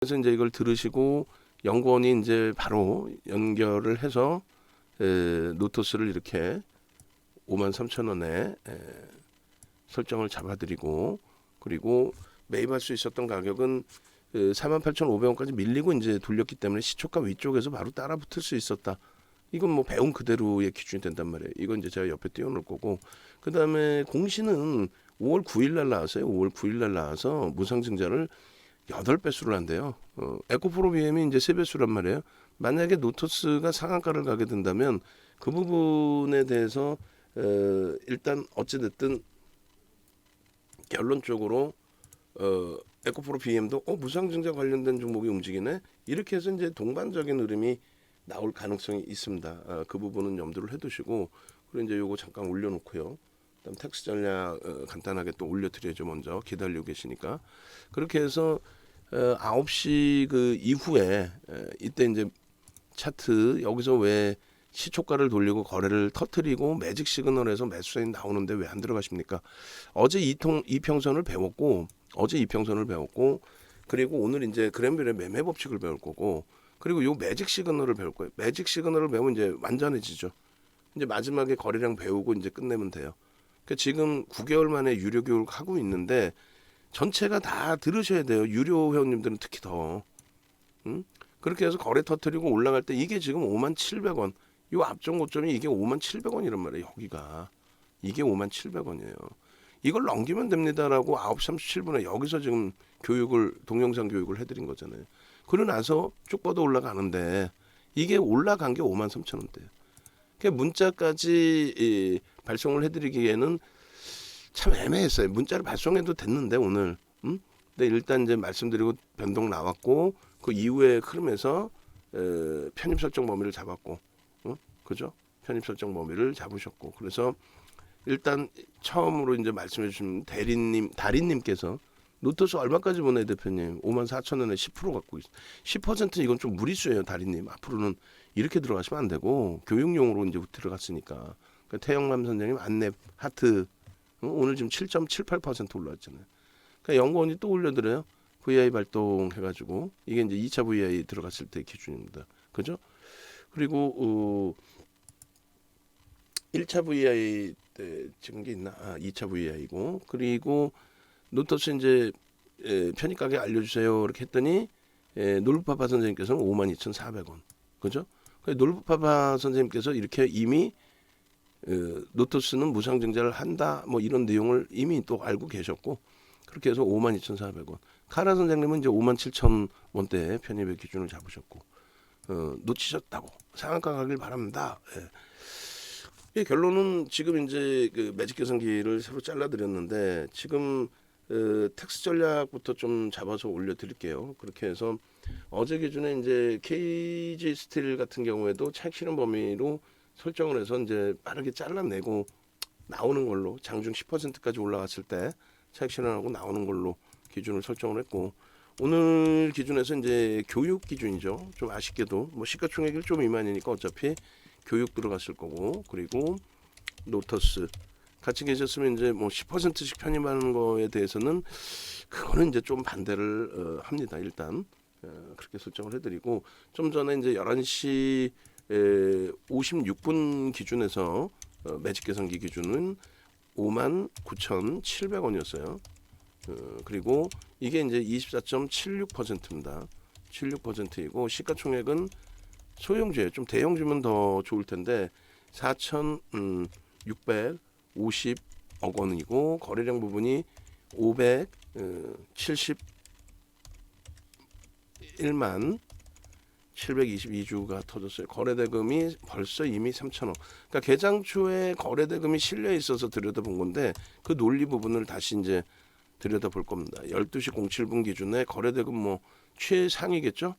그래서 이제 이걸 들으시고 연구원이 이제 바로 연결을 해서 노토스를 이렇게 53,000원에 설정을 잡아드리고, 그리고 매입할 수 있었던 가격은 48,500원까지 밀리고 이제 돌렸기 때문에 시초가 위쪽에서 바로 따라 붙을 수 있었다. 이건 뭐 배운 그대로의 기준이 된단 말이에요. 이건 이제 제가 옆에 띄워놓을 거고, 그 다음에 공시는 5월 9일 날 나왔어요. 5월 9일 날 나와서 무상증자를 8배수를 한대요. 에코프로 BM이 이제 3배수란 말이에요. 만약에 노토스가 상한가를 가게 된다면 그 부분에 대해서 일단 어찌됐든 결론적으로 에코프로 BM도 무상증자 관련된 종목이 움직이네, 이렇게 해서 이제 동반적인 흐름이 나올 가능성이 있습니다. 그 부분은 염두를 해두시고, 그리고 이제 요거 잠깐 올려놓고요. 그다음 텍스 전략 간단하게 또 올려드려야죠. 먼저 기다리고 계시니까. 그렇게 해서 9시 그 이후에 이때 이제 차트 여기서 왜 시초가를 돌리고 거래를 터트리고 매직 시그널에서 매수세인 나오는데 왜 안 들어가십니까? 어제 이평선을 배웠고, 그리고 오늘 이제 그램빌의 매매 법칙을 배울 거고, 그리고 요 매직 시그널을 배울 거예요. 매직 시그널을 배우면 이제 완전해지죠. 이제 마지막에 거래량 배우고 이제 끝내면 돼요. 그러니까 지금 9개월 만에 유료 교육을 하고 있는데 전체가 다 들으셔야 돼요. 유료 회원님들은 특히 더. 그렇게 해서 거래 터트리고 올라갈 때 이게 지금 57,000원. 요 앞전 고점이 이게 57,000원이란 말이에요. 여기가. 이게 57,000원이에요. 이걸 넘기면 됩니다라고 9시 37분에 여기서 지금 교육을, 동영상 교육을 해드린 거잖아요. 그러고 나서 쭉 뻗어 올라가는데 이게 올라간 게 53,000원대예요. 그러니까 문자까지 발송을 해드리기에는 참 애매했어요. 문자를 발송해도 됐는데 오늘. 근데 일단 이제 말씀드리고 변동 나왔고, 그 이후에 흐름에서 편입 설정 범위를 잡았고, 그죠? 편입 설정 범위를 잡으셨고, 그래서 일단 처음으로 이제 말씀해 주신 다린님께서 노토스 얼마까지 보내 대표님? 54,000원에 10% 갖고 있어. 10% 이건 좀 무리수예요, 다린님. 앞으로는 이렇게 들어가시면 안 되고 교육용으로 이제 들어갔으니까. 그러니까 태영남 선생님 안내 하트 오늘 지금 7.78% 올라왔잖아요. 그러니까 연구원이 또 올려드려요. VI 발동해가지고 이게 이제 2차 VI 들어갔을 때 기준입니다. 그죠? 그리고 1차 VI 때 찍은 게 있나? 2차 VI고, 그리고 노토스 이제 편입 가격 알려주세요 이렇게 했더니 놀부파파 선생님께서는 52,400원. 그죠? 놀부파파 선생님께서 이렇게 이미 노토스는 무상증자를 한다 뭐 이런 내용을 이미 또 알고 계셨고, 그렇게 해서 52,400원. 카라 선생님은 이제 57,000원대 편입의 기준을 잡으셨고, 놓치셨다고 상한가 가길 바랍니다. 이 결론은 지금 이제 그 매직 계산기를 새로 잘라드렸는데 지금 텍스 전략부터 좀 잡아서 올려드릴게요. 그렇게 해서 어제 기준에 이제 KG 스틸 같은 경우에도 차익 실현 범위로 설정을 해서 이제 빠르게 잘라내고 나오는 걸로, 장중 10%까지 올라갔을 때 차익 실현하고 나오는 걸로 기준을 설정을 했고, 오늘 기준에서 이제 교육 기준이죠. 좀 아쉽게도 뭐 시가총액 1조 미만이니까 어차피 교육 들어갔을 거고, 그리고 노토스 같이 계셨으면 이제 뭐 10%씩 편입하는 거에 대해서는 그거는 이제 좀 반대를 합니다. 일단 그렇게 설정을 해드리고, 좀 전에 이제 11시 56분 기준에서 매직 계산기 기준은 59,700원이었어요. 그리고 이게 이제 24.76%입니다. 76%이고 시가총액은 소형주에 좀 대형주면 더 좋을 텐데 4,650억 원이고, 거래량 부분이 571만 722주가 터졌어요. 거래대금이 벌써 이미 3,000억. 그러니까 개장 초에 거래대금이 실려 있어서 들여다본 건데 그 논리 부분을 다시 이제 들여다볼 겁니다. 12시 07분 기준에 거래대금 뭐 최상위겠죠?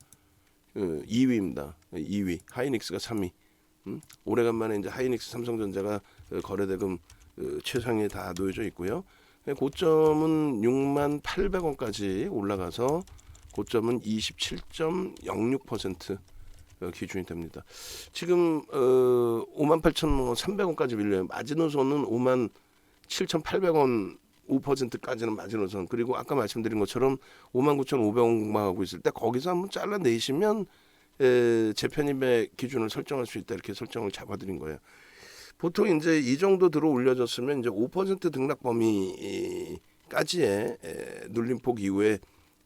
2위입니다. 2위. 하이닉스가 3위. 오래간만에 이제 하이닉스, 삼성전자가 거래대금 최상위에 다 놓여져 있고요. 고점은 68,000원까지 올라가서 고점은 27.06% 기준이 됩니다. 지금 58,300원까지 밀려요. 마지노선은 57,800원 5%까지는 마지노선, 그리고 아까 말씀드린 것처럼 59,500원 공방하고 있을 때 거기서 한번 잘라내시면 재편입의 기준을 설정할 수 있다, 이렇게 설정을 잡아드린 거예요. 보통 이제 이 정도 들어 올려졌으면 이제 5% 등락 범위까지의 눌림폭 이후에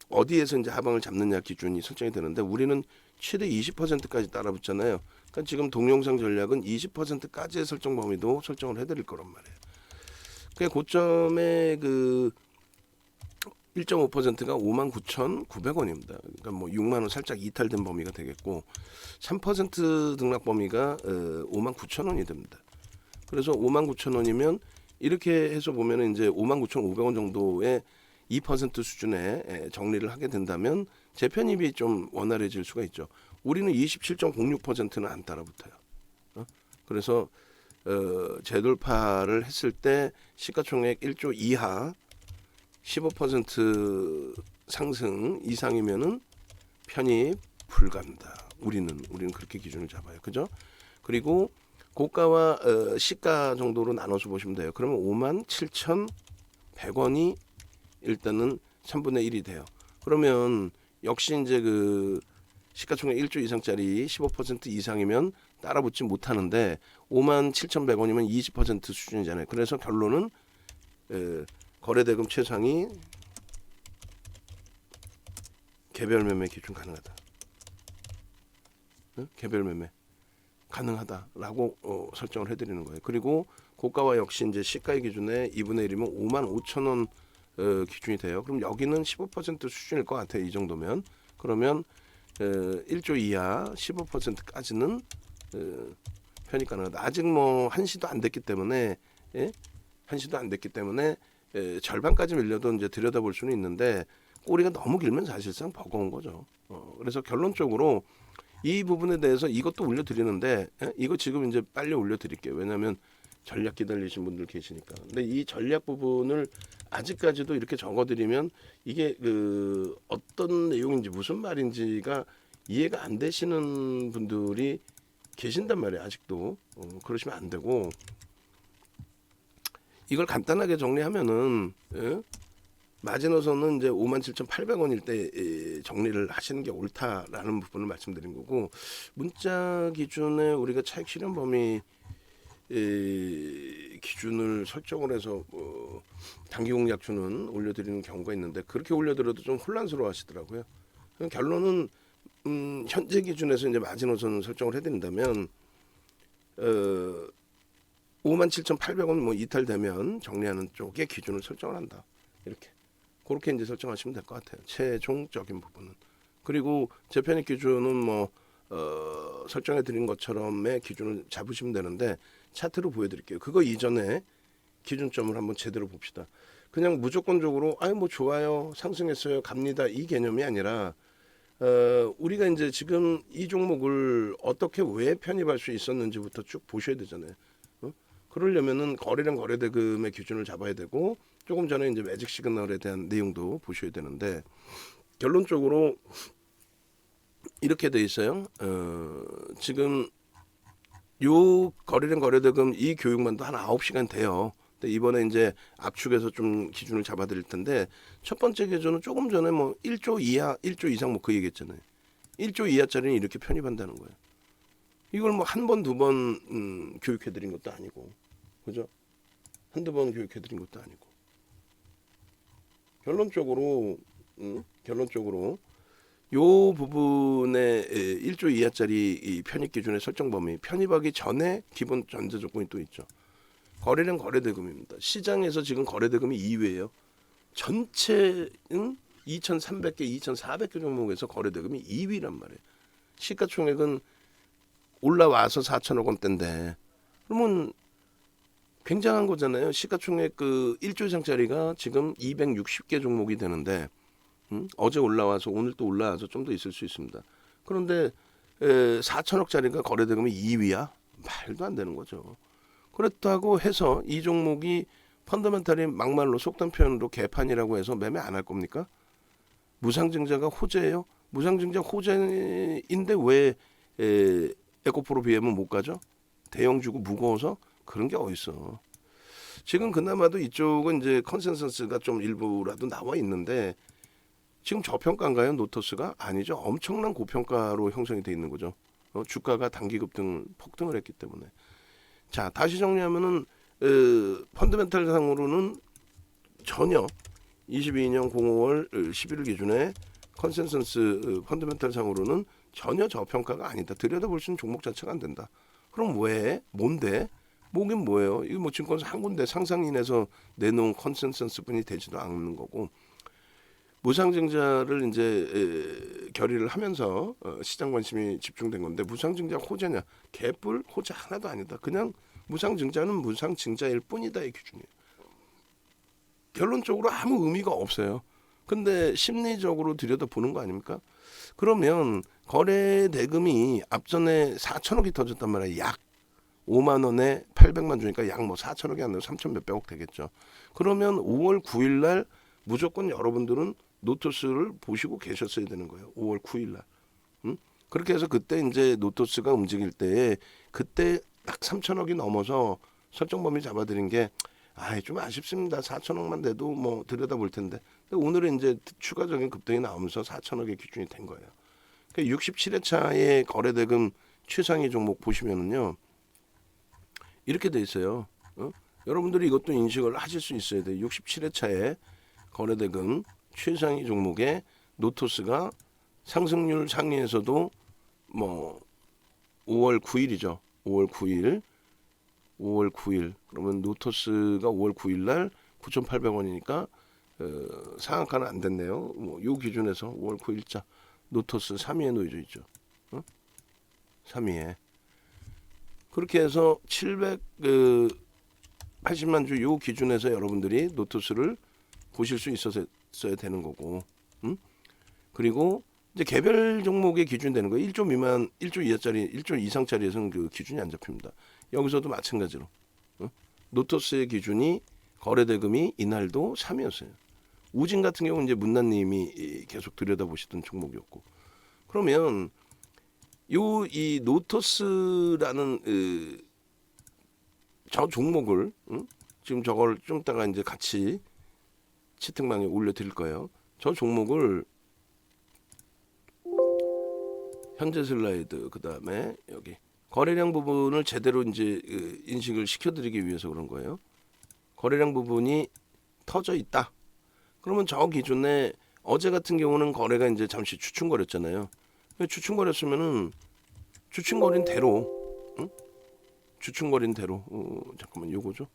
어디에서 이제 하방을 잡느냐 기준이 설정이 되는데, 우리는 최대 20%까지 따라붙잖아요. 그러니까 지금 동영상 전략은 20%까지의 설정 범위도 설정을 해드릴 거란 말이에요. 그 고점의 그 1.5%가 59,900원입니다. 그러니까 뭐 6만 원 살짝 이탈된 범위가 되겠고, 3% 등락 범위가 59,000원이 됩니다. 그래서 59,000원이면 이렇게 해서 보면은 이제 59,500원 정도의 2% 수준의 정리를 하게 된다면 재편입이 좀 원활해질 수가 있죠. 우리는 27.06%는 안 따라붙어요. 그래서 재돌파를 했을 때 시가총액 1조 이하 15% 상승 이상이면은 편입 불가합니다. 우리는 그렇게 기준을 잡아요. 그죠? 그리고 고가와 시가 정도로 나눠서 보시면 돼요. 그러면 57,100원이 일단은 3분의 1이 돼요. 그러면 역시 이제 그 시가총액 1조 이상짜리 15% 이상이면 따라붙지 못하는데 57,100원이면 20% 수준이잖아요. 그래서 결론은 거래대금 최상위 개별 매매 기준 가능하다. 개별 매매 가능하다라고 설정을 해드리는 거예요. 그리고 고가와 역시 이제 시가의 기준에 2분의 1이면 55,000원 기준이 돼요. 그럼 여기는 15% 수준일 것 같아요. 이 정도면. 그러면 1조 이하 15%까지는 편입 가능하다. 아직 뭐 한시도 안 됐기 때문에 한시도 안 됐기 때문에 절반까지 밀려도 이제 들여다볼 수는 있는데, 꼬리가 너무 길면 사실상 버거운 거죠. 그래서 결론적으로 이 부분에 대해서 이것도 올려드리는데, 이거 지금 이제 빨리 올려드릴게요. 왜냐하면 전략 기다리신 분들 계시니까. 근데 이 전략 부분을 아직까지도 이렇게 적어드리면 이게 그 어떤 내용인지 무슨 말인지가 이해가 안 되시는 분들이 계신단 말이에요. 아직도. 그러시면 안 되고, 이걸 간단하게 정리하면은 마지노선은 이제 57,800원일 때 정리를 하시는 게 옳다라는 부분을 말씀드린 거고, 문자 기준에 우리가 차익 실현 범위 기준을 설정을 해서 단기 공략주는 올려드리는 경우가 있는데, 그렇게 올려드려도 좀 혼란스러워 하시더라고요. 결론은 현재 기준에서 이제 마지노선 설정을 해드린다면 57,800원 뭐 이탈되면 정리하는 쪽에 기준을 설정을 한다. 이렇게 그렇게 이제 설정하시면 될 것 같아요. 최종적인 부분은. 그리고 재편입 기준은 뭐 설정해 드린 것처럼의 기준을 잡으시면 되는데, 차트로 보여드릴게요. 그거 이전에 기준점을 한번 제대로 봅시다. 그냥 무조건적으로 뭐 좋아요, 상승했어요, 갑니다, 이 개념이 아니라 우리가 이제 지금 이 종목을 어떻게 왜 편입할 수 있었는지부터 쭉 보셔야 되잖아요. 그러려면은 거래량 거래대금의 기준을 잡아야 되고, 조금 전에 이제 매직 시그널에 대한 내용도 보셔야 되는데, 결론적으로 이렇게 돼 있어요. 지금 요 거래량 거래대금 이 교육만도 한 9시간 돼요. 근데 이번에 이제 압축해서 좀 기준을 잡아드릴 텐데, 첫 번째 기준은 조금 전에 뭐 1조 이하, 1조 이상 뭐 그 얘기했잖아요. 1조 이하짜리는 이렇게 편입한다는 거예요. 이걸 뭐 한 번, 두 번 교육해드린 것도 아니고, 그죠? 한두 번 교육해드린 것도 아니고. 결론적으로 요 부분에 1조 이하짜리 이 편입 기준의 설정 범위, 편입하기 전에 기본 전제 조건이 또 있죠. 거래량 거래대금입니다. 시장에서 지금 거래대금이 2위예요. 전체 2,300개, 2,400개 종목에서 거래대금이 2위란 말이에요. 시가총액은 올라와서 4천억 원대인데, 그러면 굉장한 거잖아요. 시가총액 그 1조 이상짜리가 지금 260개 종목이 되는데, 어제 올라와서 오늘 또 올라와서 좀 더 있을 수 있습니다. 그런데 4천억짜리가 거래대금이 2위야? 말도 안 되는 거죠. 그렇다고 해서 이 종목이 펀더멘탈이 막말로 속단 표현으로 개판이라고 해서 매매 안 할 겁니까? 무상증자가 호재예요? 무상증자 호재인데 왜 에코프로 BM은 못 가죠? 대형주고 무거워서? 그런 게 어딨어. 지금 그나마도 이쪽은 이제 컨센서스가 좀 일부라도 나와 있는데 지금 저평가인가요? 노토스가 아니죠. 엄청난 고평가로 형성이 돼 있는 거죠. 주가가 단기 급등 폭등을 했기 때문에. 자, 다시 정리하면은 펀더멘탈 상으로는 전혀 22년 05월 11일 기준에 컨센서스 펀더멘탈 상으로는 전혀 저평가가 아니다. 들여다볼 수 있는 종목 자체가 안 된다. 그럼 왜? 뭔데? 뭐긴 뭐예요? 이거 뭐 증권사 한 군데 상상인에서 내놓은 컨센서스뿐이 되지도 않는 거고, 무상증자를 이제 결의를 하면서 시장 관심이 집중된 건데, 무상증자 호재냐? 개뿔 호재 하나도 아니다. 그냥 무상증자는 무상증자일 뿐이다의 기준이에요. 결론적으로 아무 의미가 없어요. 근데 심리적으로 들여다보는 거 아닙니까? 그러면 거래 대금이 앞전에 4천억이 터졌단 말이에요. 약 5만 원에 800만 주니까 약 뭐 4천억이 안 되고 3천 몇백억 되겠죠. 그러면 5월 9일 날 무조건 여러분들은 노토스를 보시고 계셨어야 되는 거예요. 5월 9일 날. 그렇게 해서 그때 이제 노토스가 움직일 때 그때 딱 3천억이 넘어서 설정 범위 잡아드린 게 좀 아쉽습니다. 4천억만 돼도 뭐 들여다볼 텐데. 근데 오늘은 이제 추가적인 급등이 나오면서 4천억의 기준이 된 거예요. 그러니까 67회차의 거래대금 최상위 종목 보시면은요. 이렇게 돼 있어요. 여러분들이 이것도 인식을 하실 수 있어야 돼요. 67회차에 거래대금 최상위 종목에 노토스가 상승률 상위에서도 뭐 5월 9일이죠. 5월 9일 그러면 노토스가 5월 9일 날 9,800원이니까 상한가는 안 됐네요. 뭐 요 기준에서 5월 9일자 노토스 3위에 놓여져 있죠. 3위에 그렇게 해서 780만 주 요 기준에서 여러분들이 노토스를 보실 수 있었어야 되는 거고, 그리고 이제 개별 종목의 기준 되는 거예요. 1조 미만, 1조 이하짜리, 1조 이상짜리에서는 그 기준이 안 잡힙니다. 여기서도 마찬가지로 노토스의 기준이 거래대금이 이날도 3이었어요. 우진 같은 경우는 이제 문난님이 계속 들여다보시던 종목이었고, 그러면 이 노토스라는 저 종목을 지금 저걸 좀 이따가 이제 같이 채팅방에 올려드릴 거예요. 저 종목을 현재 슬라이드 그 다음에 여기 거래량 부분을 제대로 이제 인식을 시켜드리기 위해서 그런 거예요. 거래량 부분이 터져 있다. 그러면 저 기준에 어제 같은 경우는 거래가 이제 잠시 주춤거렸잖아요. 주춤거렸으면은 주춤거린 대로, 주춤거린 대로, 잠깐만 요거죠.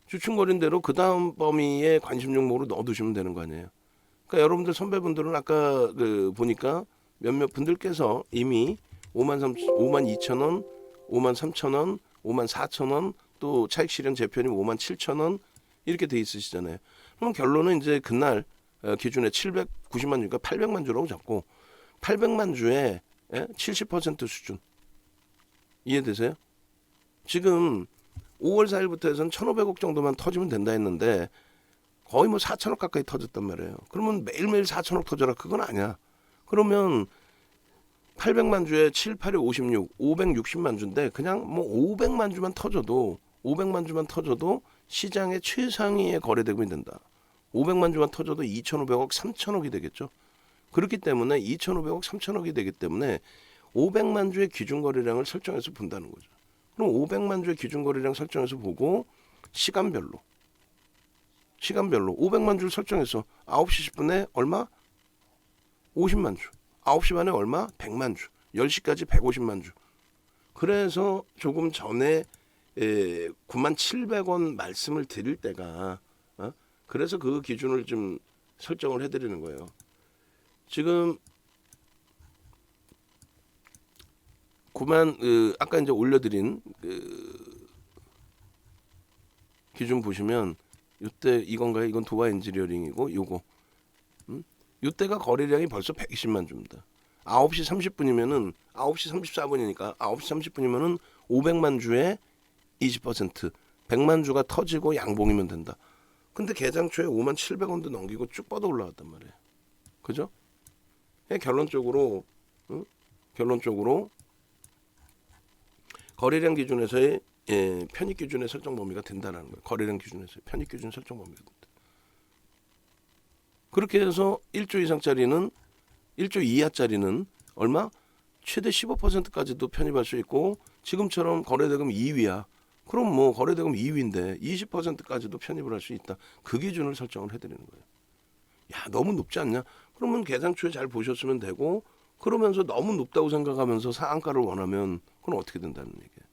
주춤거린 대로 그 다음 범위에 관심 종목으로 넣어두시면 되는 거 아니에요. 그러니까 여러분들 선배분들은 아까 보니까 몇몇 분들께서 이미 52,000원, 53,000원, 54,000원, 또 차익 실현 재편이 57,000원 이렇게 돼 있으시잖아요. 그럼 결론은 이제 그날 기준에 790만 주니까 800만 주라고 잡고 800만 주에 70% 수준 이해되세요? 지금 5월 4일부터 해서는 1,500억 정도만 터지면 된다 했는데 거의 뭐 4천억 가까이 터졌단 말이에요. 그러면 매일매일 4천억 터져라 그건 아니야. 그러면 800만 주에 7, 8에 56, 560만 주인데 그냥 뭐 500만 주만 터져도 시장의 최상위의 거래대금이 된다. 500만 주만 터져도 2,500억, 3천억이 되겠죠. 그렇기 때문에 2,500억, 3천억이 되기 때문에 500만 주의 기준 거래량을 설정해서 본다는 거죠. 그럼 500만 주의 기준 거래량 설정해서 보고 시간별로 500만 주를 설정해서 9시 10분에 얼마? 50만 주. 9시 반에 얼마? 100만 주. 10시까지 150만 주. 그래서 조금 전에 97,000원 말씀을 드릴 때가 그래서 그 기준을 좀 설정을 해드리는 거예요. 지금 9만 아까 이제 올려드린 기준 보시면 이때 이건가요? 이건 도화 엔지니어링이고 요거 이때가 거래량이 벌써 120만 주입니다. 9시 30분이면은 9시 34분이니까 9시 30분이면은 500만 주에 20% 100만 주가 터지고 양봉이면 된다. 근데 개장 초에 57,000원도 넘기고 쭉 뻗어 올라갔단 말이에요. 그죠? 결론적으로 거래량 기준에서의 편입 기준의 설정 범위가 된다는 거예요. 거래량 기준에서 편입 기준 설정 범위가 된다. 그렇게 해서 1조 이상짜리는 1조 이하짜리는 얼마? 최대 15%까지도 편입할 수 있고 지금처럼 거래대금 2위야. 그럼 뭐 거래대금 2위인데 20%까지도 편입을 할 수 있다. 그 기준을 설정을 해드리는 거예요. 야, 너무 높지 않냐? 그러면 계상초에 잘 보셨으면 되고 그러면서 너무 높다고 생각하면서 상한가를 원하면 그건 어떻게 된다는 얘기예요.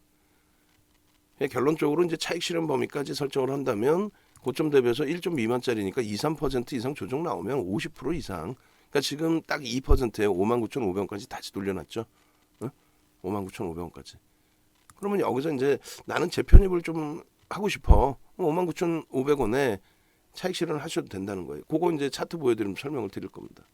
결론적으로 이제 차익 실현 범위까지 설정을 한다면 고점 대비해서 1점 미만짜리니까 2, 3% 이상 조정 나오면 50% 이상. 그러니까 지금 딱 2%예요. 59,500원까지 다시 돌려놨죠. 59,500원까지. 그러면 여기서 이제 나는 재편입을 좀 하고 싶어. 59,500원에 차익 실현을 하셔도 된다는 거예요. 그거 이제 차트 보여드리면 설명을 드릴 겁니다.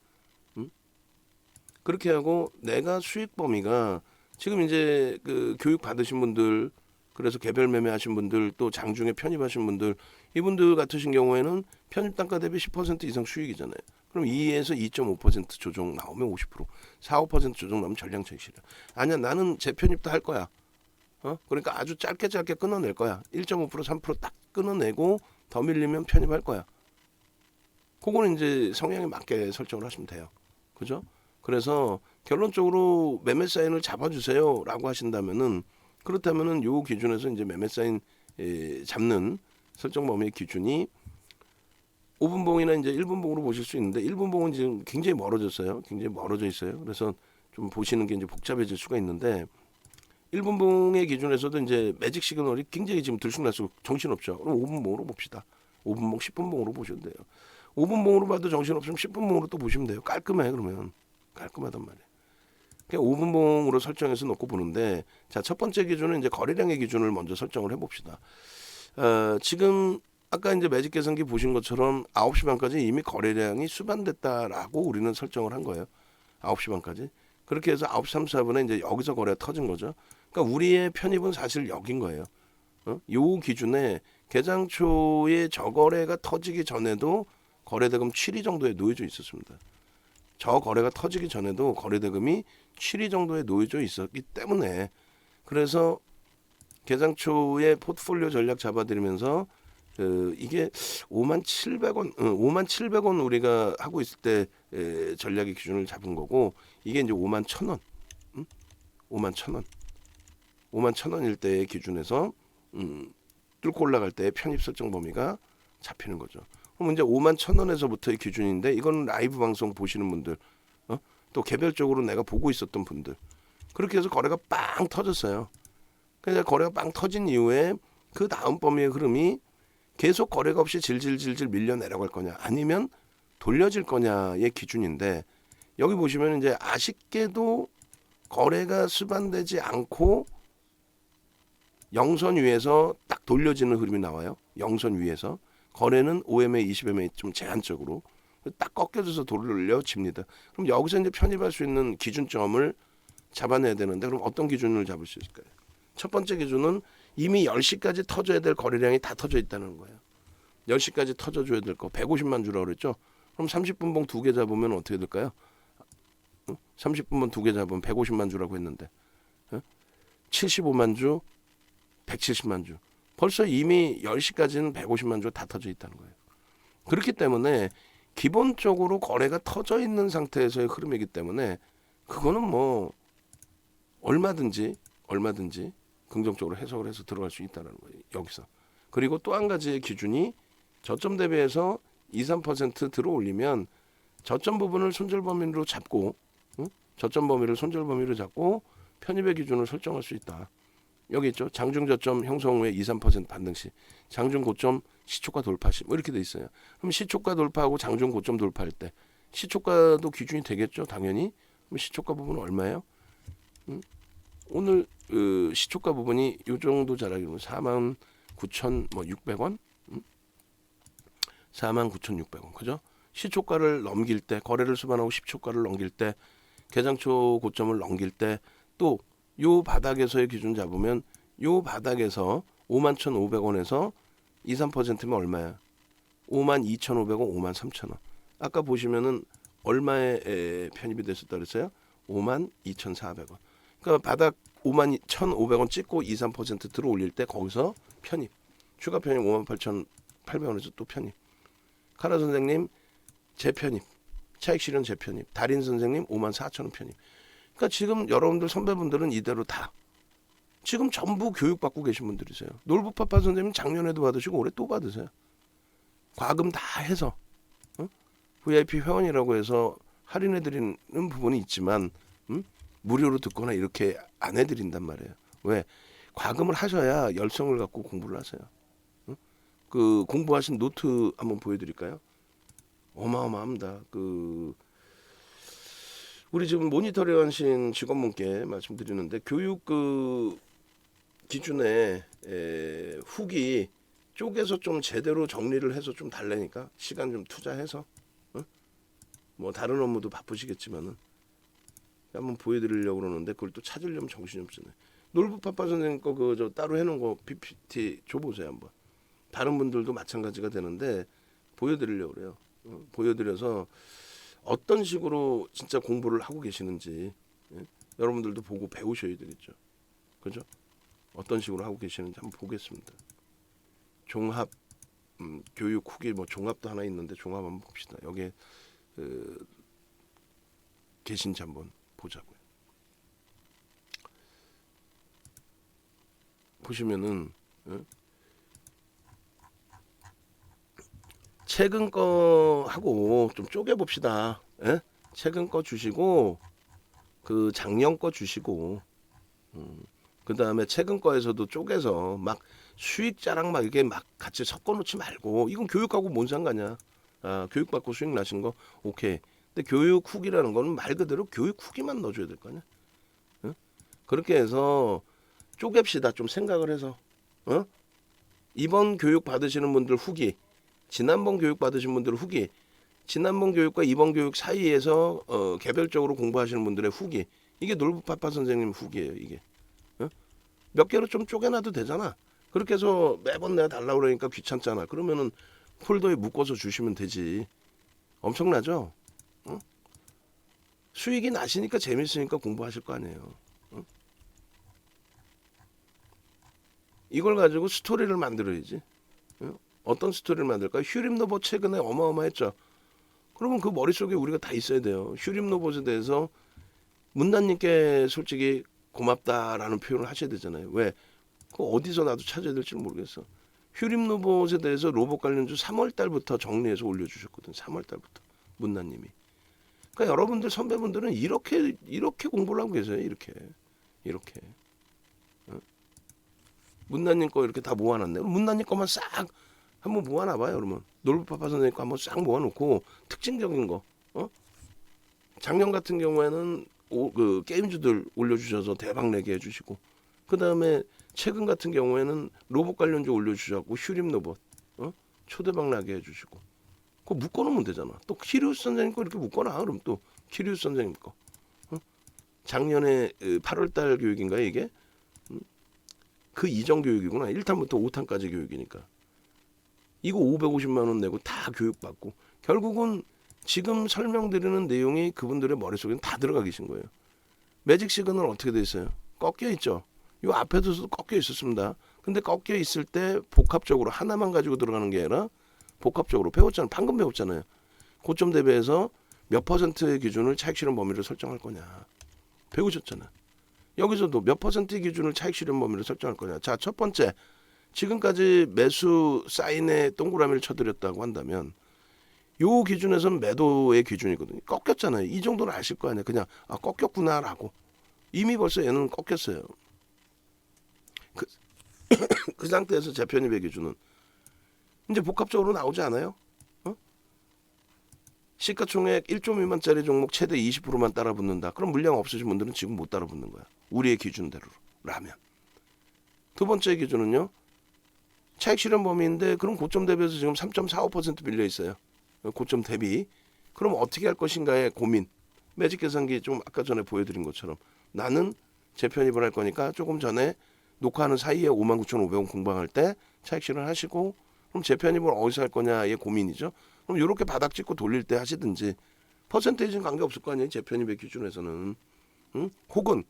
그렇게 하고 내가 수익 범위가 지금 이제 그 교육 받으신 분들 그래서 개별 매매하신 분들 또 장중에 편입하신 분들 이분들 같으신 경우에는 편입 단가 대비 10% 이상 수익이잖아요. 그럼 2에서 2.5% 조정 나오면 50%, 4, 5% 조정 나오면 전량 차익 실현. 아니야 나는 재편입도 할 거야. 그러니까 아주 짧게 끊어낼 거야. 1.5%, 3%딱 끊어내고 더 밀리면 편입할 거야. 그거는 이제 성향에 맞게 설정을 하시면 돼요. 그죠? 그래서 결론적으로 매매 사인을 잡아주세요라고 하신다면은 그렇다면은 요 기준에서 이제 매매 사인 잡는 설정 범위의 기준이 5분봉이나 이제 1분봉으로 보실 수 있는데 1분봉은 지금 굉장히 멀어졌어요. 굉장히 멀어져 있어요. 그래서 좀 보시는 게 이제 복잡해질 수가 있는데 1분봉의 기준에서도 이제 매직 시그널이 굉장히 지금 들쑥날쑥 정신없죠. 그럼 5분봉으로 봅시다. 5분봉, 10분봉으로 보셔도 돼요. 5분봉으로 봐도 정신없으면 10분봉으로 또 보시면 돼요. 깔끔해 그러면. 깔끔하단 말이에요. 그냥 5분봉으로 설정해서 놓고 보는데 자, 첫 번째 기준은 이제 거래량의 기준을 먼저 설정을 해봅시다. 지금 아까 이제 매직 계산기 보신 것처럼 9시 반까지 이미 거래량이 수반됐다라고 우리는 설정을 한 거예요. 9시 반까지. 그렇게 해서 9시 34분에 이제 여기서 거래가 터진 거죠. 그러니까 우리의 편입은 사실 여긴 거예요. 요 기준에 개장초에 저거래가 터지기 전에도 거래대금 7위 정도에 놓여져 있었습니다. 저 거래가 터지기 전에도 거래대금이 7위 정도에 놓여져 있었기 때문에 그래서 개장초에 포트폴리오 전략 잡아드리면서 이게 57,000원, 57,000원 우리가 하고 있을 때 전략의 기준을 잡은 거고 이게 이제 51,000원, 51,000원, 51,000원일 때의 기준에서 뚫고 올라갈 때 편입 설정 범위가 잡히는 거죠. 그럼 이제 51,000원에서부터의 기준인데 이건 라이브 방송 보시는 분들, 또 개별적으로 내가 보고 있었던 분들 그렇게 해서 거래가 빵 터졌어요. 그래서 거래가 빵 터진 이후에 그 다음 범위의 흐름이 계속 거래가 없이 질질질질 밀려 내려갈 거냐 아니면 돌려질 거냐의 기준인데 여기 보시면 이제 아쉽게도 거래가 수반되지 않고 영선 위에서 딱 돌려지는 흐름이 나와요. 영선 위에서 거래는 5MA, 20MA 좀 제한적으로 딱 꺾여져서 돌려집니다. 그럼 여기서 이제 편입할 수 있는 기준점을 잡아내야 되는데 그럼 어떤 기준을 잡을 수 있을까요? 첫 번째 기준은 이미 10시까지 터져야 될 거래량이 다 터져 있다는 거예요. 10시까지 터져줘야 될 거 150만 주라고 그랬죠. 그럼 30분봉 2개 잡으면 어떻게 될까요? 30분봉 2개 잡으면 150만 주라고 했는데 75만 주, 170만 주. 벌써 이미 10시까지는 150만 주 다 터져 있다는 거예요. 그렇기 때문에 기본적으로 거래가 터져 있는 상태에서의 흐름이기 때문에 그거는 뭐 얼마든지 긍정적으로 해석을 해서 들어갈 수 있다는 거예요. 여기서. 그리고 또 한 가지의 기준이 저점 대비해서 2, 3% 들어올리면 저점 부분을 손절 범위로 잡고 저점 범위를 손절 범위로 잡고 편입의 기준을 설정할 수 있다. 여기 있죠. 장중 저점 형성 후에 2, 3% 반등 시 장중 고점 시초가 돌파 시 뭐 이렇게 돼 있어요. 그럼 시초가 돌파하고 장중 고점 돌파할 때 시초가도 기준이 되겠죠. 당연히. 그럼 시초가 부분은 얼마예요? 오늘 시초가 부분이 이 정도 자라기로 49,600원, 49,600원, 그죠? 시초가를 넘길 때 거래를 수반하고 시초가를 넘길 때 개장초 고점을 넘길 때 또 요 바닥에서의 기준 잡으면 요 바닥에서 51,500원에서 2, 3%면 얼마야? 52,500원, 53,000원. 아까 보시면은 얼마에 편입이 됐었다 그랬어요? 52,400원. 그러니까 바닥 5만 1,500원 찍고 2, 3% 들어올릴 때 거기서 편입. 추가 편입 58,800원에서 또 편입. 카라 선생님 재편입. 차익 실현 재편입. 달인 선생님 54,000원 편입. 그러니까 지금 여러분들 선배분들은 이대로 다 지금 전부 교육받고 계신 분들이세요. 놀부파파 선생님 작년에도 받으시고 올해 또 받으세요. 과금 다 해서 VIP 회원이라고 해서 할인해드리는 부분이 있지만 무료로 듣거나 이렇게 안 해드린단 말이에요. 왜? 과금을 하셔야 열성을 갖고 공부를 하세요. 그 공부하신 노트 한번 보여드릴까요? 어마어마합니다. 우리 지금 모니터링 하신 직원분께 말씀드리는데 교육 기준에 후기 쪼개서 좀 제대로 정리를 해서 좀 달래니까 시간 좀 투자해서 뭐 다른 업무도 바쁘시겠지만은 한번 보여드리려고 그러는데 그걸 또 찾으려면 정신이 없잖아요. 놀부파파 선생님 거 저 따로 해놓은 거 PPT 줘보세요 한번. 다른 분들도 마찬가지가 되는데 보여드리려고 그래요. 보여드려서 어떤 식으로 진짜 공부를 하고 계시는지 여러분들도 보고 배우셔야 되겠죠. 그죠? 어떤 식으로 하고 계시는지 한번 보겠습니다. 종합 교육 후기 뭐 종합도 하나 있는데 종합 한번 봅시다. 여기에 계신지 한번 보자고요. 보시면은 최근 거 하고 좀 쪼개 봅시다. 최근 거 주시고 그 작년 거 주시고 그 다음에 최근 거에서도 쪼개서 막 수익 자랑 막 이게 막 같이 섞어 놓지 말고 이건 교육하고 뭔 상관이야. 교육받고 수익 나신 거 오케이. 근데 교육 후기라는 거는 말 그대로 교육 후기만 넣어줘야 될 거 아니야. 그렇게 해서 쪼갭시다. 좀 생각을 해서 이번 교육 받으시는 분들 후기, 지난번 교육 받으신 분들 후기, 지난번 교육과 이번 교육 사이에서 개별적으로 공부하시는 분들의 후기, 이게 놀부파파 선생님 후기예요. 이게 몇 개로 좀 쪼개놔도 되잖아. 그렇게 해서 매번 내가 달라고 그러니까 귀찮잖아. 그러면은 폴더에 묶어서 주시면 되지. 엄청나죠? 수익이 나시니까 재밌으니까 공부하실 거 아니에요. 이걸 가지고 스토리를 만들어야지. 어떤 스토리를 만들까요? 휴림 로봇 최근에 어마어마했죠. 그러면 그 머릿속에 우리가 다 있어야 돼요. 휴림 로봇에 대해서 문단님께 솔직히 고맙다라는 표현을 하셔야 되잖아요. 왜? 그 어디서 나도 찾아야 될지 모르겠어. 휴림 로봇에 대해서 로봇 관련주 3월 달부터 정리해서 올려주셨거든. 3월 달부터 문단님이. 그러니까 여러분들 선배분들은 이렇게 공부를 하고 계세요. 이렇게. 문단님 거 이렇게 다 모아놨네. 문단님 거만 싹 한번 모아놔봐요. 그러면 놀부파파 선생님 거 한번 싹 모아놓고 특징적인 거. 작년 같은 경우에는 그 게임주들 올려주셔서 대박 내게 해주시고, 그 다음에 최근 같은 경우에는 로봇 관련주 올려주셔갖고 휴림 로봇 초대박 나게 해주시고, 그거 묶어놓으면 되잖아. 또 키리우스 선생님 거 이렇게 묶어놔. 그럼 또 키리우스 선생님 거 작년에 8월달 교육인가 이게 그 이전 교육이구나. 1탄부터 5탄까지 교육이니까 이거 550만 원 내고 다 교육받고 결국은 지금 설명드리는 내용이 그분들의 머릿속에 다 들어가 계신 거예요. 매직 시그널 어떻게 돼 있어요? 꺾여 있죠. 이 앞에도 꺾여 있었습니다. 근데 꺾여 있을 때 복합적으로 하나만 가지고 들어가는 게 아니라 복합적으로 배웠잖아요. 방금 배웠잖아요. 고점 대비해서 몇 퍼센트의 기준을 차익 실현 범위를 설정할 거냐. 배우셨잖아요. 여기서도 몇 퍼센트 기준을 차익 실현 범위를 설정할 거냐. 자, 첫 번째. 지금까지 매수 사인에 동그라미를 쳐드렸다고 한다면 요 기준에서는 매도의 기준이거든요. 꺾였잖아요. 이 정도는 아실 거 아니에요. 그냥 꺾였구나라고. 이미 벌써 얘는 꺾였어요. 그 상태에서 재편입의 기준은 이제 복합적으로 나오지 않아요? 시가총액 1조 미만짜리 종목 최대 20%만 따라붙는다. 그럼 물량 없으신 분들은 지금 못 따라붙는 거야. 우리의 기준대로라면. 두 번째 기준은요. 차익 실현 범위인데 그럼 고점 대비해서 지금 3.45% 밀려 있어요. 고점 대비. 그럼 어떻게 할 것인가의 고민. 매직 계산기 좀 아까 전에 보여드린 것처럼 나는 재편입을 할 거니까 조금 전에 녹화하는 사이에 59,500원 공방할 때 차익 실현 하시고 그럼 재편입을 어디서 할 거냐의 고민이죠. 그럼 이렇게 바닥 찍고 돌릴 때 하시든지 퍼센테이지는 관계없을 거 아니에요. 재편입의 기준에서는. 혹은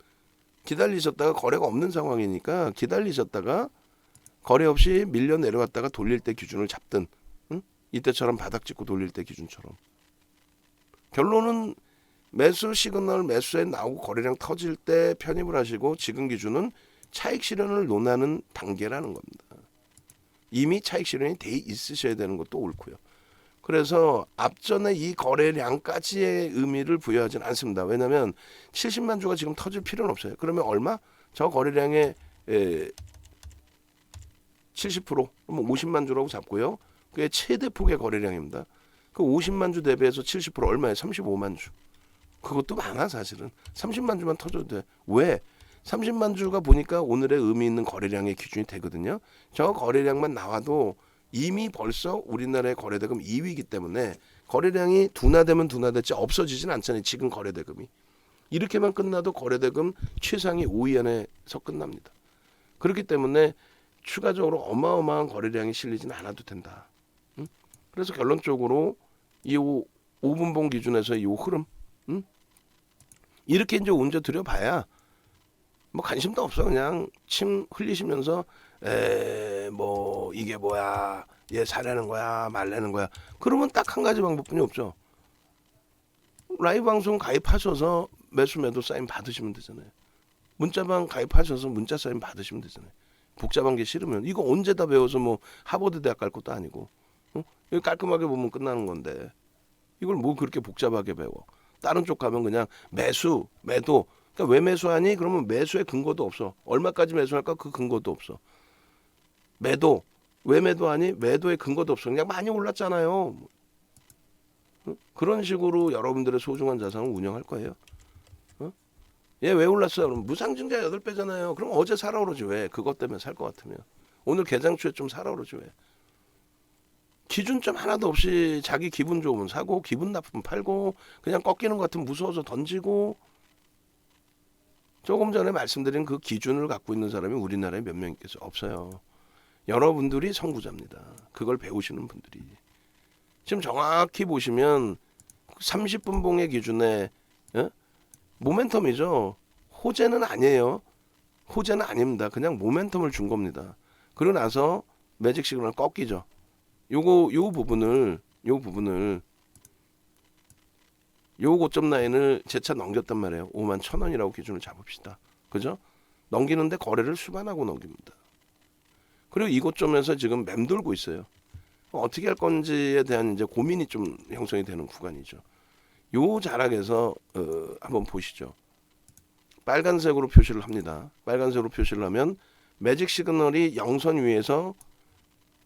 기다리셨다가 거래가 없는 상황이니까 기다리셨다가 거래 없이 밀려 내려갔다가 돌릴 때 기준을 잡든, 응? 이때처럼 바닥 찍고 돌릴 때 기준처럼. 결론은 매수 시그널 매수에 나오고 거래량 터질 때 편입을 하시고, 지금 기준은 차익 실현을 논하는 단계라는 겁니다. 이미 차익 실현이 돼 있으셔야 되는 것도 옳고요. 그래서 앞전에 이 거래량까지의 의미를 부여하지는 않습니다. 왜냐하면 70만 주가 지금 터질 필요는 없어요. 그러면 얼마? 저 거래량의 70%, 그러면 50만 주라고 잡고요. 그게 최대 폭의 거래량입니다. 그 50만 주 대비해서 70% 얼마에? 35만 주. 그것도 많아 사실은. 30만 주만 터져도 돼. 왜? 30만 주가 보니까 오늘의 의미 있는 거래량의 기준이 되거든요. 저 거래량만 나와도 이미 벌써 우리나라의 거래대금 2위이기 때문에 거래량이 둔화되면 둔화됐지 없어지진 않잖아요. 지금 거래대금이. 이렇게만 끝나도 거래대금 최상위 5위 안에서 끝납니다. 그렇기 때문에 추가적으로 어마어마한 거래량이 실리지는 않아도 된다. 응? 그래서 결론적으로 이 5분봉 기준에서 이 흐름, 응? 이렇게 이제 얹어 들여봐야 뭐 관심도 없어. 그냥 침 흘리시면서 뭐 이게 뭐야, 얘 사려는 거야 말라는 거야. 그러면 딱 한 가지 방법뿐이 없죠. 라이브 방송 가입하셔서 매수 매도 사인 받으시면 되잖아요. 문자방 가입하셔서 문자 사인 받으시면 되잖아요. 복잡한 게 싫으면. 이거 언제 다 배워서 뭐 하버드 대학 갈 것도 아니고, 어? 이거 깔끔하게 보면 끝나는 건데 이걸 뭐 그렇게 복잡하게 배워. 다른 쪽 가면 그냥 매수 매도. 그러니까 왜 매수하니? 그러면 매수의 근거도 없어. 얼마까지 매수할까? 그 근거도 없어. 매도. 왜 매도하니? 매도의 근거도 없어. 그냥 많이 올랐잖아요. 그런 식으로 여러분들의 소중한 자산을 운영할 거예요. 얘 왜 올랐어요? 그럼 무상증자 8배잖아요. 그럼 어제 사라 그러지 왜? 그것 때문에 살 것 같으면. 오늘 개장주에 좀 사라 그러지 왜? 기준점 하나도 없이 자기 기분 좋으면 사고, 기분 나쁘면 팔고, 그냥 꺾이는 것 같으면 무서워서 던지고. 조금 전에 말씀드린 그 기준을 갖고 있는 사람이 우리나라에 몇 명 있겠어요? 없어요. 여러분들이 선구자입니다. 그걸 배우시는 분들이. 지금 정확히 보시면 30분 봉의 기준에 모멘텀이죠. 호재는 아니에요. 호재는 아닙니다. 그냥 모멘텀을 준 겁니다. 그러고 나서 매직 시그널 꺾이죠. 요 부분을 요 고점 라인을 재차 넘겼단 말이에요. 5만 1,000원이라고 기준을 잡읍시다. 그죠? 넘기는데 거래를 수반하고 넘깁니다. 그리고 이 고점에서 지금 맴돌고 있어요. 어떻게 할 건지에 대한 이제 고민이 좀 형성이 되는 구간이죠. 요 자락에서 한번 보시죠. 빨간색으로 표시를 합니다. 빨간색으로 표시를 하면 매직 시그널이 영선 위에서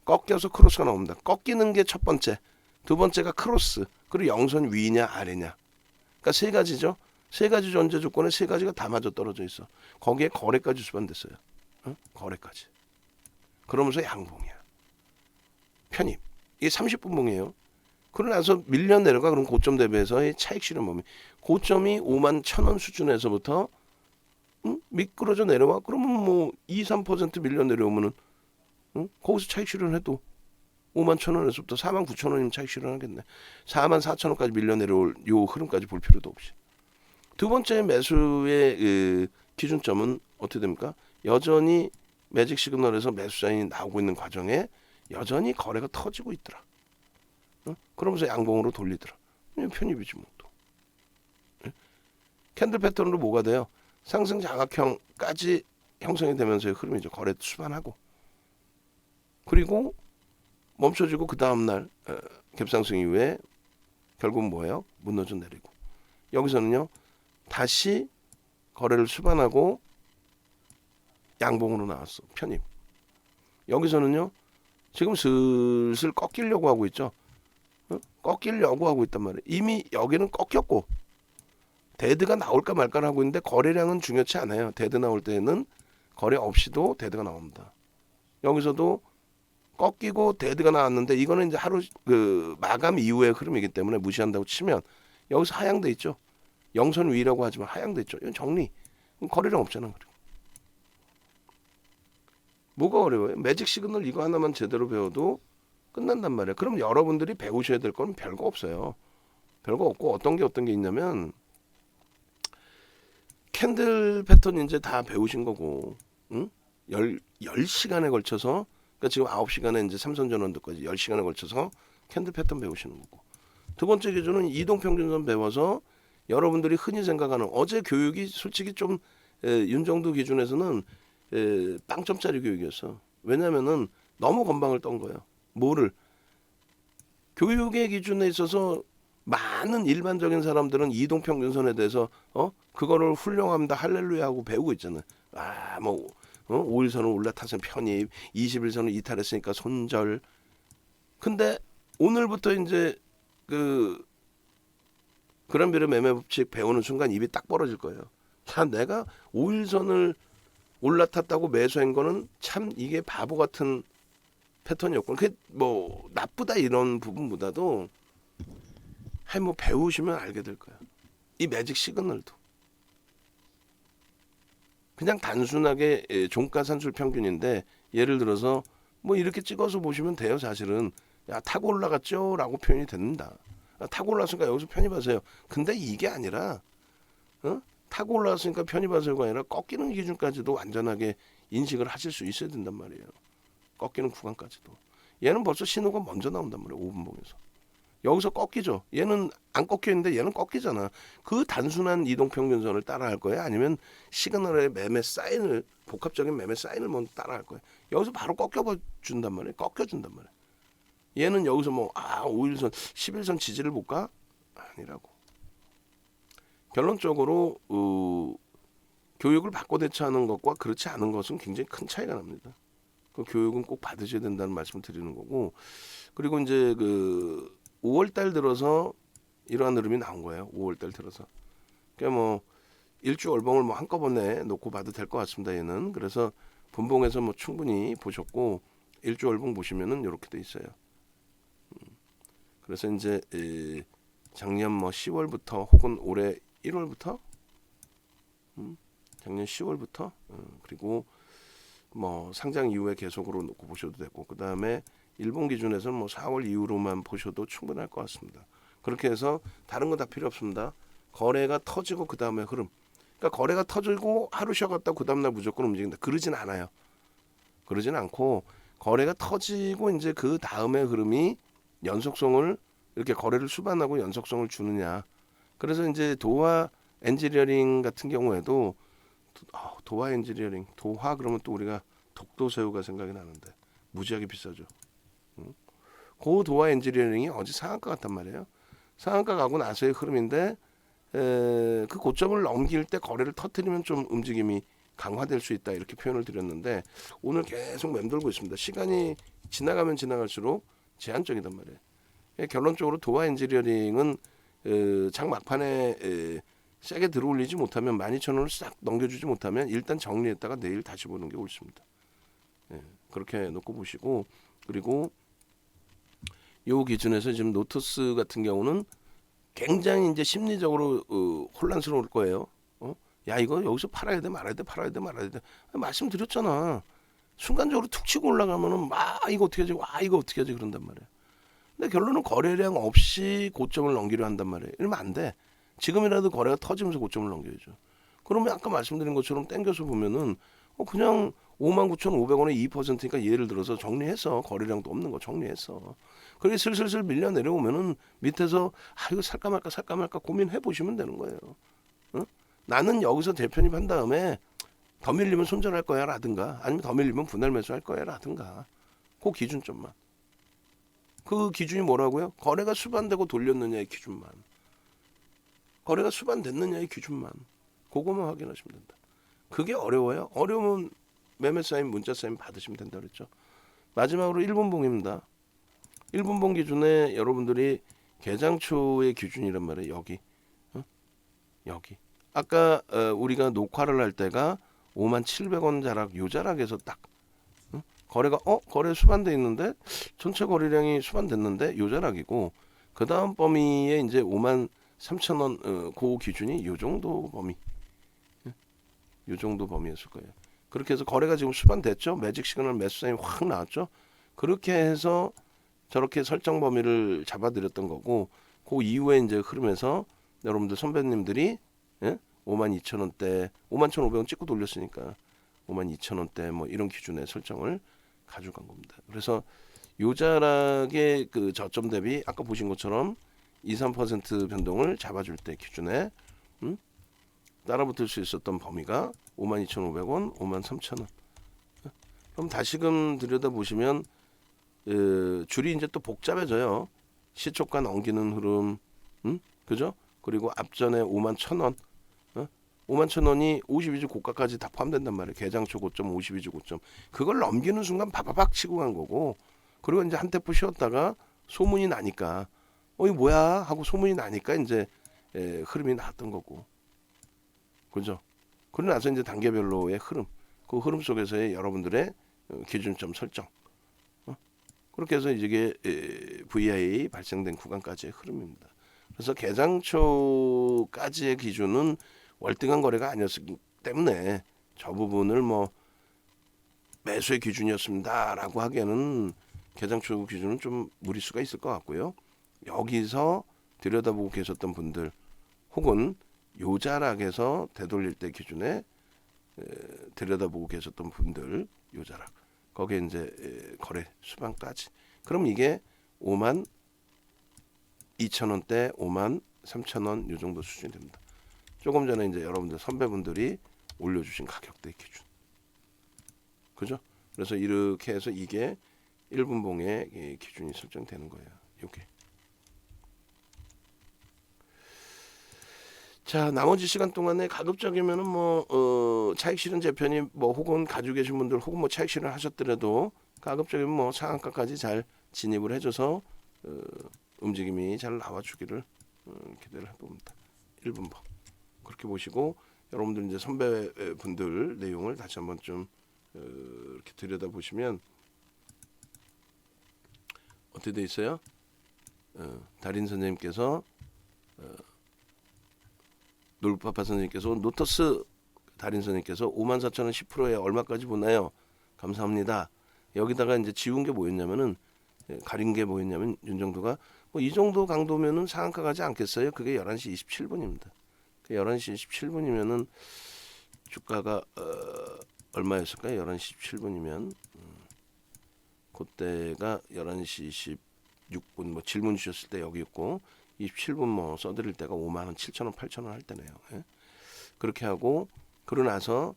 꺾여서 크로스가 나옵니다. 꺾이는 게 첫 번째, 두 번째가 크로스, 그리고 영선 위냐 아래냐. 그러니까 세 가지죠. 세 가지 전제 조건에 세 가지가 다 맞아 떨어져 있어. 거기에 거래까지 수반됐어요. 거래까지. 그러면서 양봉이야. 편입. 이게 30분봉이에요. 그러고 나서 밀려 내려가. 그럼 고점 대비해서 차익 실현 범위. 고점이 5만 1,000원 수준에서부터 미끄러져 내려와. 그러면 뭐 2, 3% 밀려 내려오면은 거기서 차익 실현해도 5만 1,000원에서부터 4만 9,000원이면 차익 실현하겠네. 4만 4,000원까지 밀려 내려올 요 흐름까지 볼 필요도 없이. 두 번째 매수의 기준점은 어떻게 됩니까? 여전히 매직 시그널에서 매수 사인이 나오고 있는 과정에 여전히 거래가 터지고 있더라. 그러면서 양봉으로 돌리더라. 편입이지 뭐 또. 캔들 패턴으로 뭐가 돼요? 상승 장악형까지 형성이 되면서의 흐름이죠. 거래 수반하고. 그리고 멈춰지고 그 다음날 갭상승 이후에 결국은 뭐예요? 무너져 내리고. 여기서는요. 다시 거래를 수반하고 양봉으로 나왔어. 편입. 여기서는요. 지금 슬슬 꺾이려고 하고 있죠. 꺾이려고 하고 있단 말이에요. 이미 여기는 꺾였고 데드가 나올까 말까 하고 있는데 거래량은 중요치 않아요. 데드 나올 때는 거래 없이도 데드가 나옵니다. 여기서도 꺾이고 데드가 나왔는데 이거는 이제 하루 마감 이후의 흐름이기 때문에 무시한다고 치면 여기서 하향돼 있죠. 영선 위라고 하지만 하향돼 있죠. 이건 정리. 거래량 없잖아. 그리고. 뭐가 어려워요? 매직 시그널 이거 하나만 제대로 배워도 끝난단 말이에요. 그럼 여러분들이 배우셔야 될 건 별거 없어요. 별거 없고 어떤 게 있냐면 캔들 패턴 이제 다 배우신 거고, 응? 10시간에 걸쳐서, 그러니까 지금 9시간에 이제 삼선전원도까지 10시간에 걸쳐서 캔들 패턴 배우시는 거고. 두 번째 기준은 이동평균선 배워서 여러분들이 흔히 생각하는 어제 교육이 솔직히 좀 윤정도 기준에서는 빵점짜리 교육이었어. 왜냐면은 너무 건방을 떤 거예요. 뭐를? 교육의 기준에 있어서 많은 일반적인 사람들은 이동평균선에 대해서 그거를 훌륭합니다 할렐루야 하고 배우고 있잖아요. 뭐 5일선은 올라타서 편입, 20일선은 이탈했으니까 손절. 근데 오늘부터 이제 그 그란비르 매매 법칙 배우는 순간 입이 딱 벌어질 거예요. 자, 내가 5일선을 올라탔다고 매수한 거는 참 이게 바보 같은 패턴이었고, 그게 뭐 나쁘다 이런 부분보다도 뭐 배우시면 알게 될 거야. 이 매직 시그널도 그냥 단순하게 종가산술 평균인데, 예를 들어서 뭐 이렇게 찍어서 보시면 돼요. 사실은 야 타고 올라갔죠라고 표현이 됩니다. 타고 올랐으니까 여기서 편입하세요. 근데 이게 아니라 타고 올라왔으니까 편입하세요가 아니라 꺾이는 기준까지도 완전하게 인식을 하실 수 있어야 된단 말이에요. 꺾이는 구간까지도. 얘는 벌써 신호가 먼저 나온단 말이에요. 5분봉에서. 여기서 꺾이죠. 얘는 안 꺾여 있는데 얘는 꺾이잖아. 그 단순한 이동평균선을 따라할 거야? 아니면 시그널의 매매 사인을, 복합적인 매매 사인을 먼저 따라할 거야? 여기서 바로 꺾여준단 말이에요. 꺾여준단 말이에요. 얘는 여기서 5일선, 10일선 지지를 볼까? 아니라고. 결론적으로 교육을 받고 대처하는 것과 그렇지 않은 것은 굉장히 큰 차이가 납니다. 그 교육은 꼭 받으셔야 된다는 말씀을 드리는 거고, 그리고 이제 그 5월달 들어서 이러한 흐름이 나온 거예요. 5월달 들어서. 그러니까 뭐 일주 월봉을 뭐 한꺼번에 놓고 봐도 될 것 같습니다. 얘는. 그래서 분봉에서 뭐 충분히 보셨고, 일주 월봉 보시면은 이렇게 돼 있어요. 그래서 이제 작년 뭐 10월부터 혹은 올해 1월부터, 작년 10월부터, 그리고 뭐 상장 이후에 계속으로 놓고 보셔도 되고, 그 다음에 일본 기준에서는 뭐 4월 이후로만 보셔도 충분할 것 같습니다. 그렇게 해서 다른 거 다 필요 없습니다. 거래가 터지고 그 다음에 흐름. 그러니까 거래가 터지고 하루 쉬어갔다 그 다음날 무조건 움직인다. 그러진 않아요. 그러진 않고, 거래가 터지고 이제 그 다음에 흐름이 연속성을, 이렇게 거래를 수반하고 연속성을 주느냐. 그래서 이제 도화 엔지니어링 같은 경우에도 도화 엔지니어링, 도화 그러면 또 우리가 독도새우가 생각이 나는데 무지하게 비싸죠. 그 도화 엔지니어링이 어제 상한가 같단 말이에요. 상한가 가고 나서의 흐름인데, 그 고점을 넘길 때 거래를 터뜨리면 좀 움직임이 강화될 수 있다, 이렇게 표현을 드렸는데, 오늘 계속 맴돌고 있습니다. 시간이 지나가면 지나갈수록 제한적이단 말이에요. 결론적으로 도화 엔지니어링은 장 막판에 세게 들어올리지 못하면 12,000원을 싹 넘겨주지 못하면 일단 정리했다가 내일 다시 보는 게 옳습니다. 그렇게 놓고 보시고, 그리고 요 기준에서 지금 노트스 같은 경우는 굉장히 이제 심리적으로 혼란스러울 거예요. 야 이거 여기서 팔아야 돼 말아야 돼, 팔아야 돼 말아야 돼. 말씀드렸잖아. 순간적으로 툭 치고 올라가면은 이거 어떻게 하지, 이거 어떻게 하지 그런단 말이에요. 근데 결론은 거래량 없이 고점을 넘기려 한단 말이에요. 이러면 안 돼. 지금이라도 거래가 터지면서 고점을 넘겨야죠. 그러면 아까 말씀드린 것처럼 땡겨서 보면은 그냥 59,500원에 2%니까 예를 들어서 정리해서, 거래량도 없는 거 정리해서, 그게 슬슬슬 밀려 내려오면은 밑에서 이거 살까 말까 고민해 보시면 되는 거예요. 나는 여기서 대편입한 다음에 더 밀리면 손절할 거야 라든가, 아니면 더 밀리면 분할 매수할 거야 라든가, 그 기준점만. 그 기준이 뭐라고요? 거래가 수반되고 돌렸느냐의 기준만. 거래가 수반됐느냐의 기준만. 그거만 확인하시면 된다. 그게 어려워요? 어려우면 매매 사인, 문자 사인 받으시면 된다 그랬죠. 마지막으로 1분봉입니다. 1분봉 기준에 여러분들이 개장초의 기준이란 말이에요. 여기. 여기. 아까 우리가 녹화를 할 때가 57,000원 자락, 요 자락에서 딱 거래가 거래 수반돼 있는데, 전체 거래량이 수반됐는데 요 자락이고, 그 다음 범위에 이제 53,000원 그 기준이 요 정도 범위, 요 정도 범위였을 거예요. 그렇게 해서 거래가 지금 수반됐죠. 매직 시그널 매수 사인이 확 나왔죠. 그렇게 해서 저렇게 설정 범위를 잡아드렸던 거고, 그 이후에 이제 흐름에서 여러분들 선배님들이 52,000원대, 51,500원 찍고 돌렸으니까 52,000원대 뭐 이런 기준의 설정을 가져간 겁니다. 그래서 요자락의 그 저점 대비 아까 보신 것처럼 2~3% 변동을 잡아줄 때 기준에 따라붙을 수 있었던 범위가 52,500원, 53,000원. 그럼 다시금 들여다보시면 줄이 이제 또 복잡해져요. 시초가 넘기는 흐름, 그죠? 그리고 앞전에 51,000원, 51,000원이 52주 고가까지 다 포함된단 말이에요. 개장초 고점, 52주 고점. 그걸 넘기는 순간 바바박 치고 간 거고, 그리고 이제 한 테포 쉬었다가 소문이 나니까, 이거 뭐야? 하고 소문이 나니까 이제 흐름이 나왔던 거고, 그죠? 그러고 나서 이제 단계별로의 흐름, 그 흐름 속에서의 여러분들의 기준점 설정. 그렇게 해서 이게 VI 발생된 구간까지의 흐름입니다. 그래서 개장초까지의 기준은 월등한 거래가 아니었기 때문에 저 부분을 뭐 매수의 기준이었습니다라고 하기에는 개장초 기준은 좀 무리수가 있을 것 같고요. 여기서 들여다보고 계셨던 분들 혹은 요자락에서 되돌릴 때 기준에 들여다보고 계셨던 분들 요자락 거기에 이제 거래 수반까지 그럼 이게 52,000원대 53,000원 요 정도 수준이 됩니다. 조금 전에 이제 여러분들 선배분들이 올려주신 가격대 기준, 그죠? 그래서 이렇게 해서 이게 1분봉의 기준이 설정되는 거예요. 이게. 자, 나머지 시간 동안에 가급적이면은 차익 실현 재편이 혹은 가지고 계신 분들 혹은 차익 실현 하셨더라도 가급적이면 상한가까지 잘 진입을 해줘서 움직임이 잘 나와주기를 기대를 해봅니다. 1분봉. 그렇게 보시고 여러분들 이제 선배분들 내용을 다시 한번 좀 이렇게 들여다 보시면 어떻게 돼 있어요? 달인 선생님께서 놀파파 선생님께서 노터스 달인 선생님께서 54,000원 10%에 얼마까지 보나요? 감사합니다. 여기다가 이제 지운 게 뭐였냐면은 가린 게 뭐였냐면 윤정도가 이 정도 강도면은 상한가 가지 않겠어요? 그게 11시 27분입니다. 11시 27분이면은 주가가 얼마였을까요? 11시 17분이면 그때가 11시 26분 질문 주셨을 때 여기 있고 27분 써드릴 때가 57,000원 8,000원 할 때네요. 예? 그렇게 하고 그러고 나서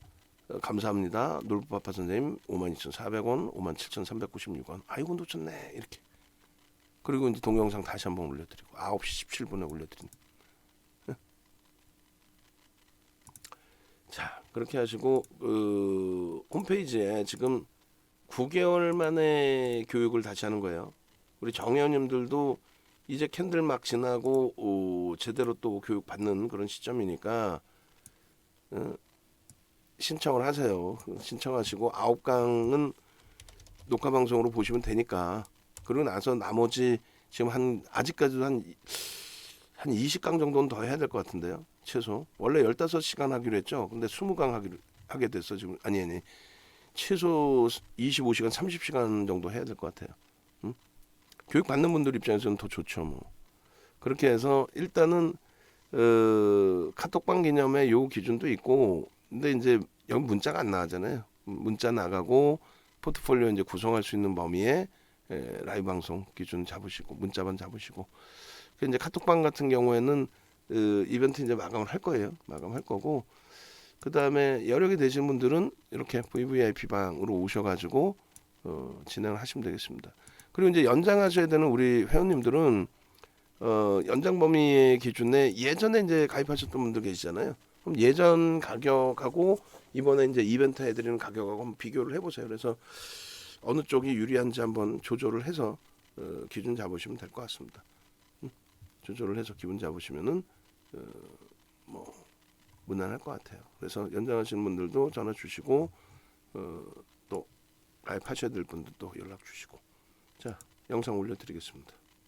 감사합니다. 놀부파파 선생님 52,400원 57,396원 아이고 놓쳤네 이렇게 그리고 이제 동영상 다시 한번 올려드리고 9시 17분에 올려드린 자 그렇게 하시고 홈페이지에 지금 9개월 만에 교육을 다시 하는 거예요. 우리 정회원님들도 이제 캔들 막 지나고 제대로 또 교육 받는 그런 시점이니까 신청을 하세요. 신청하시고 9강은 녹화 방송으로 보시면 되니까 그러고 나서 나머지 지금 아직까지도 한 20강 정도는 더 해야 될 것 같은데요. 최소. 원래 15시간 하기로 했죠. 근데 20강 하게 됐어. 지금 아니. 최소 25시간, 30시간 정도 해야 될 것 같아요. 교육 받는 분들 입장에서는 더 좋죠. 그렇게 해서 일단은 카톡방 개념의 요 기준도 있고 근데 이제 여기 문자가 안 나가잖아요. 문자 나가고 포트폴리오 이제 구성할 수 있는 범위에 라이브 방송 기준 잡으시고 문자만 잡으시고 이제 카톡방 같은 경우에는 이벤트 이제 마감을 할 거예요. 마감할 거고 그 다음에 여력이 되신 분들은 이렇게 VVIP 방으로 오셔가지고 진행을 하시면 되겠습니다. 그리고 이제 연장하셔야 되는 우리 회원님들은 연장 범위의 기준에 예전에 이제 가입하셨던 분들 계시잖아요. 그럼 예전 가격하고 이번에 이제 이벤트 해드리는 가격하고 한번 비교를 해보세요. 그래서 어느 쪽이 유리한지 한번 조절을 해서 기준 잡으시면 될 것 같습니다. 조절을 해서 기분 잡으시면은 무난할 것 같아요. 그래서 연장하시는 분들도 전화 주시고 또 가입하셔야 될 분들도 연락 주시고 자 영상 올려드리겠습니다.